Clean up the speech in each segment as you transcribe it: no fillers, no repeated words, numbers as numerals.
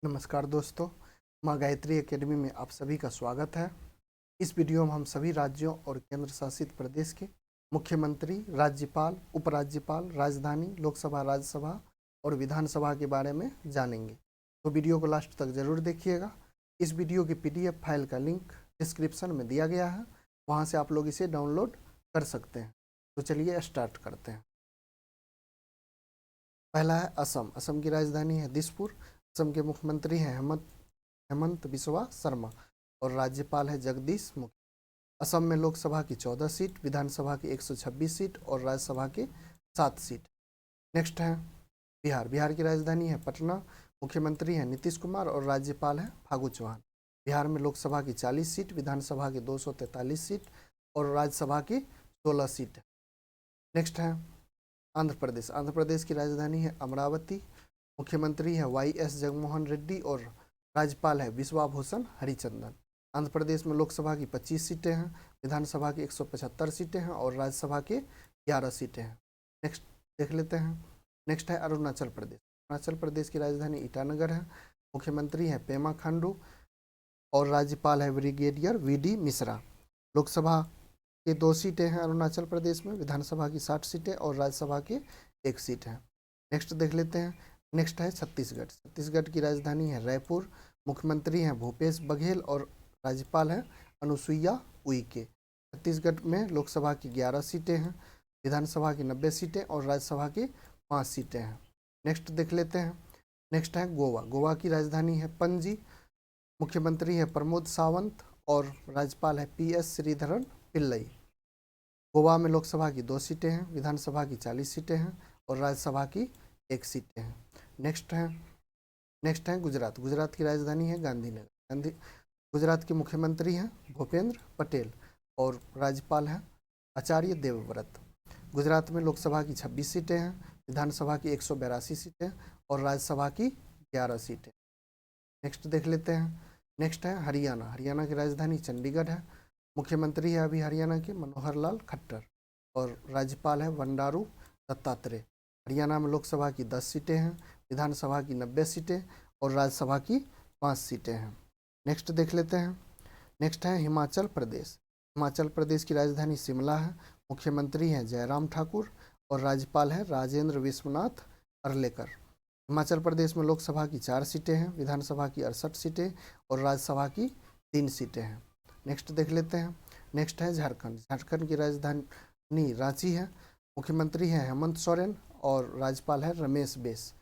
नमस्कार दोस्तों, माँ गायत्री एकेडमी में आप सभी का स्वागत है। इस वीडियो में हम सभी राज्यों और केंद्र शासित प्रदेश के मुख्यमंत्री, राज्यपाल, उपराज्यपाल, राजधानी, लोकसभा, राज्यसभा और विधानसभा के बारे में जानेंगे। तो वीडियो को लास्ट तक जरूर देखिएगा। इस वीडियो की PDF फाइल का लिंक डिस्क्रिप्शन में दिया गया है, वहाँ से आप लोग इसे डाउनलोड कर सकते हैं। तो चलिए स्टार्ट करते हैं। पहला है असम। असम की राजधानी है दिसपुर। असम के मुख्यमंत्री हैं हेमंत बिस्वा शर्मा और राज्यपाल है जगदीश मुखी। असम में लोकसभा की 14 सीट, विधानसभा की 126 सीट और राज्यसभा के 7 सीट। नेक्स्ट है बिहार। बिहार की राजधानी है पटना। मुख्यमंत्री हैं नीतीश कुमार और राज्यपाल है फागू चौहान। बिहार में लोकसभा की 40 सीट, विधानसभा की 243 सीट और राज्यसभा की 16 सीट। नेक्स्ट है आंध्र प्रदेश। आंध्र प्रदेश की राजधानी है अमरावती। मुख्यमंत्री है YS जगनमोहन रेड्डी और राज्यपाल है विश्वाभूषण हरिचंदन। आंध्र प्रदेश में लोकसभा की 25 सीटें हैं, विधानसभा की 175 सीटें हैं और राज्यसभा के 11 सीटें हैं। नेक्स्ट देख लेते हैं। नेक्स्ट है अरुणाचल प्रदेश। अरुणाचल प्रदेश की राजधानी ईटानगर है। मुख्यमंत्री है पेमा खांडू और राज्यपाल है ब्रिगेडियर VD मिश्रा। लोकसभा के 2 सीटें हैं अरुणाचल प्रदेश में, विधानसभा की 60 सीटें और राज्यसभा की 1 सीट है। नेक्स्ट देख लेते हैं। नेक्स्ट है छत्तीसगढ़। छत्तीसगढ़ की राजधानी है रायपुर। मुख्यमंत्री हैं भूपेश बघेल और राज्यपाल हैं अनुसुईया उइके। छत्तीसगढ़ में लोकसभा की 11 सीटें हैं, विधानसभा की 90 सीटें और राज्यसभा की 5 सीटें हैं। नेक्स्ट देख लेते हैं। नेक्स्ट है गोवा। गोवा की राजधानी है पणजी। मुख्यमंत्री है प्रमोद सावंत और राज्यपाल है PS श्रीधरन पिल्लई। गोवा में लोकसभा की 2 सीटें हैं, विधानसभा की 40 सीटें हैं और राज्यसभा की 1 सीटें हैं। नेक्स्ट है गुजरात। गुजरात की राजधानी है गांधीनगर। गुजरात के मुख्यमंत्री हैं भूपेंद्र पटेल और राज्यपाल हैं आचार्य देवव्रत। गुजरात में लोकसभा की 26 सीटें हैं, विधानसभा की 182 सीटें और राज्यसभा की 11 सीटें। नेक्स्ट देख लेते हैं। नेक्स्ट है हरियाणा। हरियाणा की राजधानी चंडीगढ़ है। मुख्यमंत्री है अभी हरियाणा के मनोहर लाल खट्टर और राज्यपाल है बंडारू दत्तात्रेय। हरियाणा में लोकसभा की 10 सीटें हैं, विधानसभा की 90 सीटें और राज्यसभा की 5 सीटें हैं। नेक्स्ट देख लेते हैं। नेक्स्ट है हिमाचल प्रदेश। हिमाचल प्रदेश की राजधानी शिमला है। मुख्यमंत्री हैं जयराम ठाकुर और राज्यपाल है राजेंद्र विश्वनाथ अर्लेकर। हिमाचल प्रदेश में लोकसभा की 4 सीटें हैं, विधानसभा की 68 सीटें और राज्यसभा की 3 सीटें हैं। नेक्स्ट देख लेते हैं। नेक्स्ट है झारखंड। झारखंड की राजधानी रांची है। मुख्यमंत्री हैं हेमंत सोरेन और राज्यपाल है रमेश बैस।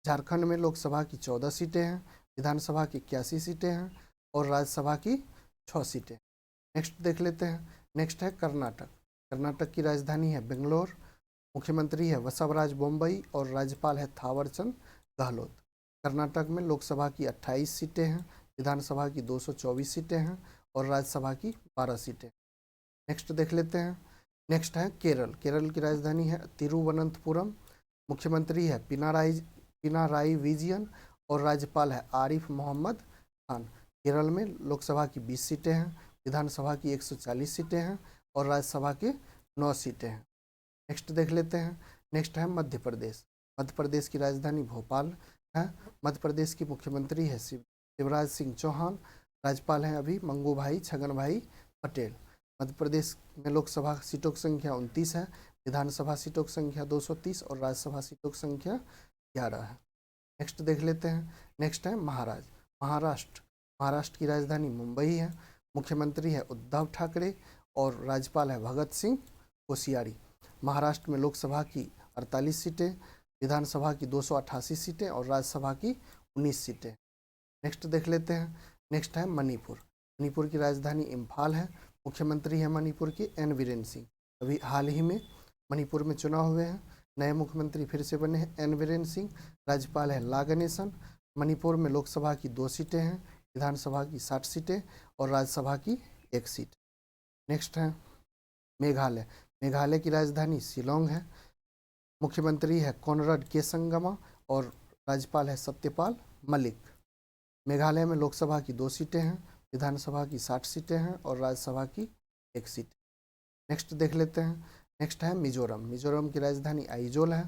झारखंड में लोकसभा की 14 सीटें हैं, विधानसभा की 81 सीटें हैं और राज्यसभा की 6 सीटें। नेक्स्ट देख लेते हैं। नेक्स्ट है कर्नाटक। कर्नाटक की राजधानी है बेंगलोर। मुख्यमंत्री है बसवराज बोम्बई और राज्यपाल है थावरचंद गहलोत। कर्नाटक में लोकसभा की 28 सीटें हैं, विधानसभा की 224 सीटें हैं और राज्यसभा की 12 सीटें। नेक्स्ट देख लेते हैं। नेक्स्ट है केरल। केरल की राजधानी है तिरुवनंतपुरम। मुख्यमंत्री है पिनाराई विजयन और राज्यपाल है आरिफ मोहम्मद खान। केरल में लोकसभा की 20 सीटें हैं, विधानसभा की 140 सीटें हैं और राज्यसभा की 9 सीटें हैं। नेक्स्ट देख लेते हैं। नेक्स्ट है मध्य प्रदेश। मध्य प्रदेश की राजधानी भोपाल है। मध्य प्रदेश की मुख्यमंत्री है शिवराज सिंह चौहान। राज्यपाल हैं अभी मंगू भाई छगन भाई पटेल। मध्य प्रदेश में लोकसभा सीटों की संख्या 29 है, विधानसभा सीटों की संख्या 230 और राज्यसभा सीटों की संख्या 11 है। नेक्स्ट देख लेते हैं। नेक्स्ट है महाराष्ट्र। महाराष्ट्र की राजधानी मुंबई है। मुख्यमंत्री है उद्धव ठाकरे और राज्यपाल है भगत सिंह कोश्यारी। महाराष्ट्र में लोकसभा की 48 सीटें, विधानसभा की 288 सीटें और राज्यसभा की 19 सीटें। नेक्स्ट देख लेते हैं। नेक्स्ट है मणिपुर। मणिपुर की राजधानी इम्फाल है। मुख्यमंत्री है मणिपुर के N बीरेन सिंह। अभी हाल ही में मणिपुर में चुनाव हुए हैं, नए मुख्यमंत्री फिर से बने हैं N बीरेन सिंह। राज्यपाल है ला गणेशन। मणिपुर में लोकसभा की 2 सीटें हैं, विधानसभा की 60 सीटें और राज्यसभा की 1 सीट। नेक्स्ट है मेघालय। मेघालय की राजधानी शिलोंग है। मुख्यमंत्री है कॉनराड के संगमा और राज्यपाल है सत्यपाल मलिक। मेघालय में लोकसभा की 2 सीटें हैं, विधानसभा की 60 सीटें हैं और राज्यसभा की 1 सीट। नेक्स्ट देख लेते हैं। नेक्स्ट है मिजोरम। मिजोरम की राजधानी आइजोल है।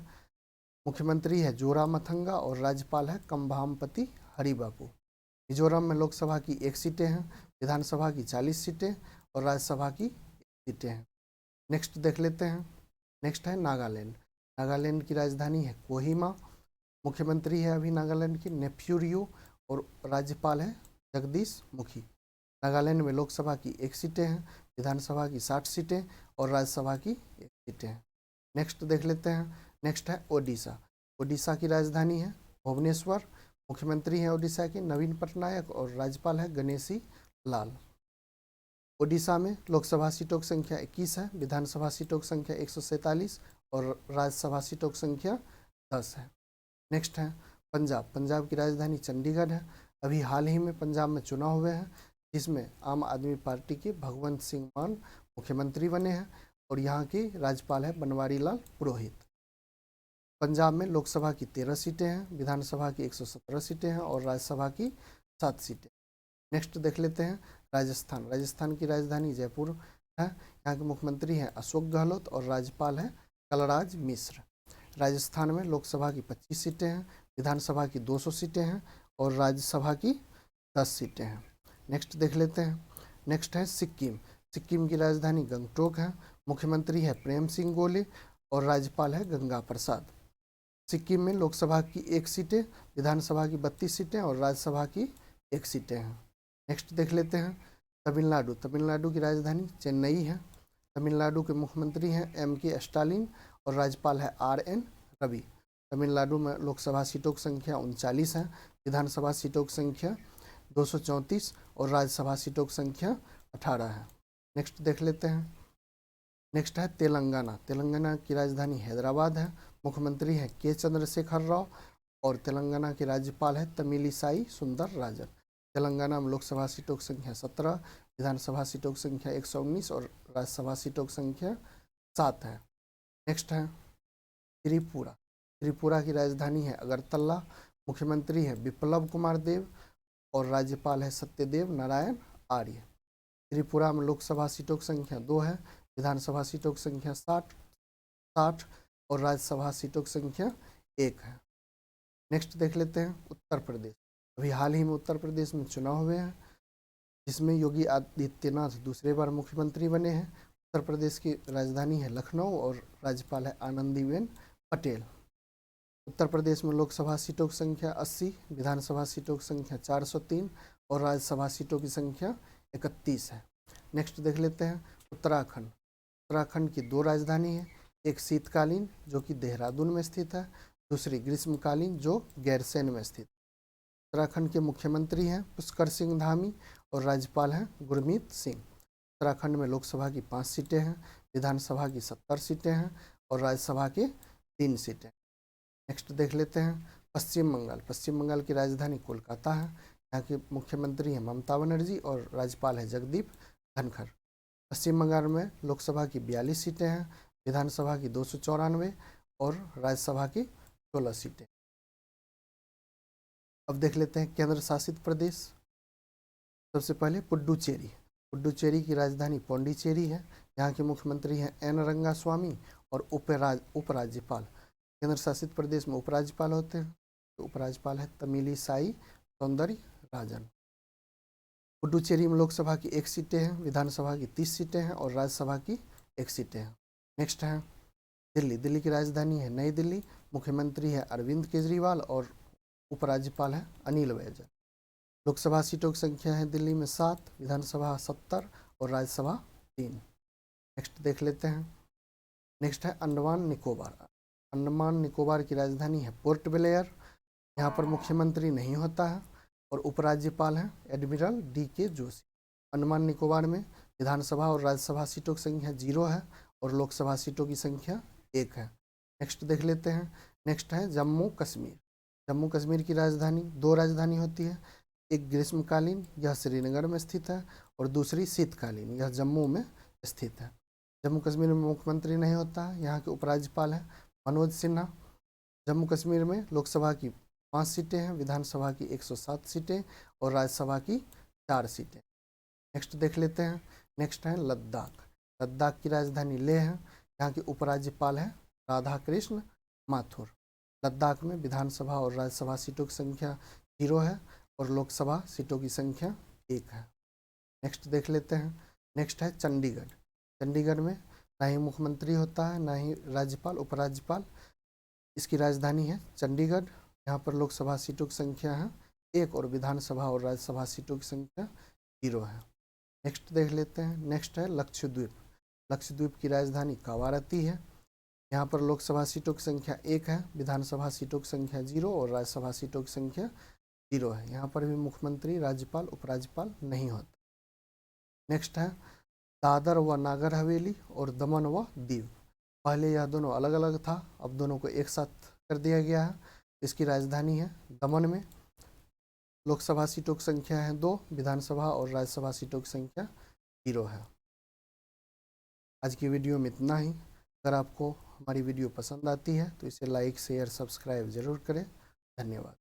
मुख्यमंत्री है जोरामथंगा और राज्यपाल है कंभामपति हरि बापू। मिजोरम में लोकसभा की 1 सीटें हैं, विधानसभा की 40 सीटें और राज्यसभा की 1 सीटें हैं। नेक्स्ट देख लेते हैं। नेक्स्ट है नागालैंड। नागालैंड की राजधानी है कोहिमा। मुख्यमंत्री है अभी नागालैंड की नेफ्यूरियो और राज्यपाल है जगदीश मुखी। नागालैंड में लोकसभा की 1 सीटें हैं, विधानसभा की 60 सीटें और राज्यसभा की 1 सीटें हैं। नेक्स्ट देख लेते हैं। नेक्स्ट है ओडिशा। ओडिशा की राजधानी है भुवनेश्वर। मुख्यमंत्री हैं ओडिशा के नवीन पटनायक और राज्यपाल है गणेशी लाल। ओडिशा में लोकसभा सीटों की संख्या 21 है, विधानसभा सीटों की संख्या 147 और राज्यसभा सीटों की संख्या 10 है। नेक्स्ट है पंजाब। पंजाब की राजधानी चंडीगढ़ है। अभी हाल ही में पंजाब में चुनाव हुए हैं, जिसमें आम आदमी पार्टी के भगवंत सिंह मान मुख्यमंत्री बने हैं और यहाँ के राज्यपाल है बनवारी लाल पुरोहित। पंजाब में लोकसभा की 13 सीटें हैं, विधानसभा की 117 सीटें हैं और राज्यसभा की 7 सीटें। नेक्स्ट देख लेते हैं राजस्थान। राजस्थान की राजधानी जयपुर है। यहाँ के मुख्यमंत्री हैं अशोक गहलोत और राज्यपाल है कलराज मिश्र। राजस्थान में लोकसभा की 25 सीटें हैं, विधानसभा की 200 सीटें हैं और राज्यसभा की 10 सीटें हैं। नेक्स्ट देख लेते हैं। नेक्स्ट है सिक्किम। सिक्किम की राजधानी गंगटोक है। मुख्यमंत्री है प्रेम सिंह गोले और राज्यपाल है गंगा प्रसाद। सिक्किम में लोकसभा की 1 सीटें, विधानसभा की 32 सीटें और राज्यसभा की 1 सीटें हैं। नेक्स्ट देख लेते हैं तमिलनाडु। तमिलनाडु की राजधानी चेन्नई है। तमिलनाडु के मुख्यमंत्री हैं MK स्टालिन और राज्यपाल है RN रवि। तमिलनाडु में लोकसभा सीटों की संख्या 39 है, विधानसभा सीटों की संख्या 234 और राज्यसभा सीटों की संख्या 18 है। नेक्स्ट देख लेते हैं। नेक्स्ट है तेलंगाना। तेलंगाना की राजधानी हैदराबाद है। मुख्यमंत्री हैं K चंद्रशेखर राव और तेलंगाना के राज्यपाल है तमिलिसाई सुंदर राजन। तेलंगाना में लोकसभा सीटों की संख्या 17, विधानसभा सीटों की संख्या 119 और राज्यसभा सीटों की संख्या 7 है। नेक्स्ट है त्रिपुरा। त्रिपुरा की राजधानी है अगरतला। मुख्यमंत्री है बिप्लब कुमार देव और राज्यपाल है सत्यदेव नारायण आर्य। त्रिपुरा में लोकसभा सीटों की संख्या 2 है, विधानसभा सीटों की संख्या 60 और राज्यसभा सीटों की संख्या 1 है। नेक्स्ट देख लेते हैं उत्तर प्रदेश। अभी हाल ही में उत्तर प्रदेश में चुनाव हुए हैं, जिसमें योगी आदित्यनाथ दूसरे बार मुख्यमंत्री बने हैं। उत्तर प्रदेश की राजधानी है लखनऊ और राज्यपाल है आनंदीबेन पटेल। उत्तर प्रदेश में लोकसभा सीटों की संख्या 80, विधानसभा सीटों की संख्या 403 और राज्यसभा सीटों की संख्या 31 है। नेक्स्ट देख लेते हैं उत्तराखंड। उत्तराखंड की 2 राजधानी है, एक शीतकालीन जो कि देहरादून में स्थित है, दूसरी ग्रीष्मकालीन जो गैरसैंण में स्थित है। उत्तराखंड के मुख्यमंत्री हैं पुष्कर सिंह धामी और राज्यपाल हैं गुरमीत सिंह। उत्तराखंड में लोकसभा की 5 सीटें हैं, विधानसभा की 70 सीटें हैं और राज्यसभा की 3 सीटें। नेक्स्ट देख लेते हैं पश्चिम बंगाल। पश्चिम बंगाल की राजधानी कोलकाता है। यहाँ के मुख्यमंत्री हैं ममता बनर्जी और राज्यपाल है जगदीप धनखड़। पश्चिम बंगाल में लोकसभा की 42 सीटें हैं, विधानसभा की 294 और राज्यसभा की 16 सीटें। अब देख लेते हैं केंद्र शासित प्रदेश। सबसे पहले पुडुचेरी। पुडुचेरी की राजधानी पौंडीचेरी है। यहाँ के मुख्यमंत्री हैं एन रंगास्वामी और उपराज्यपाल। केंद्र शासित प्रदेश में उपराज्यपाल होते हैं, तो उपराज्यपाल है तमिलिसाई सौंदर्य राजन। पुडुचेरी में लोकसभा की 1 सीटें हैं, विधानसभा की 30 सीटें हैं और राज्यसभा की 1 सीटें हैं। नेक्स्ट है दिल्ली। दिल्ली की राजधानी है नई दिल्ली। मुख्यमंत्री है अरविंद केजरीवाल और उपराज्यपाल है अनिल बैजल। लोकसभा सीटों की संख्या है दिल्ली में 7, विधानसभा 70 और राज्यसभा 3। नेक्स्ट देख लेते हैं। नेक्स्ट है अंडमान निकोबार। अंडमान निकोबार की राजधानी है पोर्ट ब्लेयर। यहाँ पर मुख्यमंत्री नहीं होता है और उपराज्यपाल हैं एडमिरल DK जोशी। अंडमान निकोबार में विधानसभा और राज्यसभा सीटों की संख्या 0 है और लोकसभा सीटों की संख्या 1 है। नेक्स्ट देख लेते हैं। नेक्स्ट है जम्मू कश्मीर। जम्मू कश्मीर की राजधानी 2 राजधानी होती है, एक ग्रीष्मकालीन यह श्रीनगर में स्थित है और दूसरी शीतकालीन यह जम्मू में स्थित है। जम्मू कश्मीर में मुख्यमंत्री नहीं होता है, यहाँ के उपराज्यपाल हैं मनोज सिन्हा। जम्मू कश्मीर में लोकसभा की 5 सीटें हैं, विधानसभा की 107 सीटें और राज्यसभा की 4 सीटें। नेक्स्ट देख लेते हैं। नेक्स्ट है लद्दाख। लद्दाख की राजधानी लेह है। यहाँ के उपराज्यपाल हैं राधा कृष्ण माथुर। लद्दाख में विधानसभा और राज्यसभा सीटों की संख्या 0 है और लोकसभा सीटों की संख्या 1 है। नेक्स्ट देख लेते हैं। नेक्स्ट है चंडीगढ़। चंडीगढ़ में ना ही मुख्यमंत्री होता है, ना ही राज्यपाल उपराज्यपाल। इसकी राजधानी है चंडीगढ़। यहाँ पर लोकसभा सीटों की संख्या है 1 और विधानसभा और राज्यसभा सीटों की संख्या 0 है। नेक्स्ट देख लेते हैं। नेक्स्ट है लक्षद्वीप। लक्षद्वीप की राजधानी कावारती है। यहाँ पर लोकसभा सीटों की संख्या 1 है, विधानसभा सीटों की संख्या 0 और राज्यसभा सीटों की संख्या 0 है। यहाँ पर भी मुख्यमंत्री राज्यपाल उपराज्यपाल नहीं होता। नेक्स्ट है दादर व नागर हवेली और दमन व दीव। पहले यह दोनों अलग अलग था, अब दोनों को एक साथ कर दिया गया है। इसकी राजधानी है दमन में। लोकसभा सीटों की संख्या है 2, विधानसभा और राज्यसभा सीटों की संख्या 0 है। आज की वीडियो में इतना ही। अगर आपको हमारी वीडियो पसंद आती है तो इसे लाइक शेयर सब्सक्राइब जरूर करें। धन्यवाद।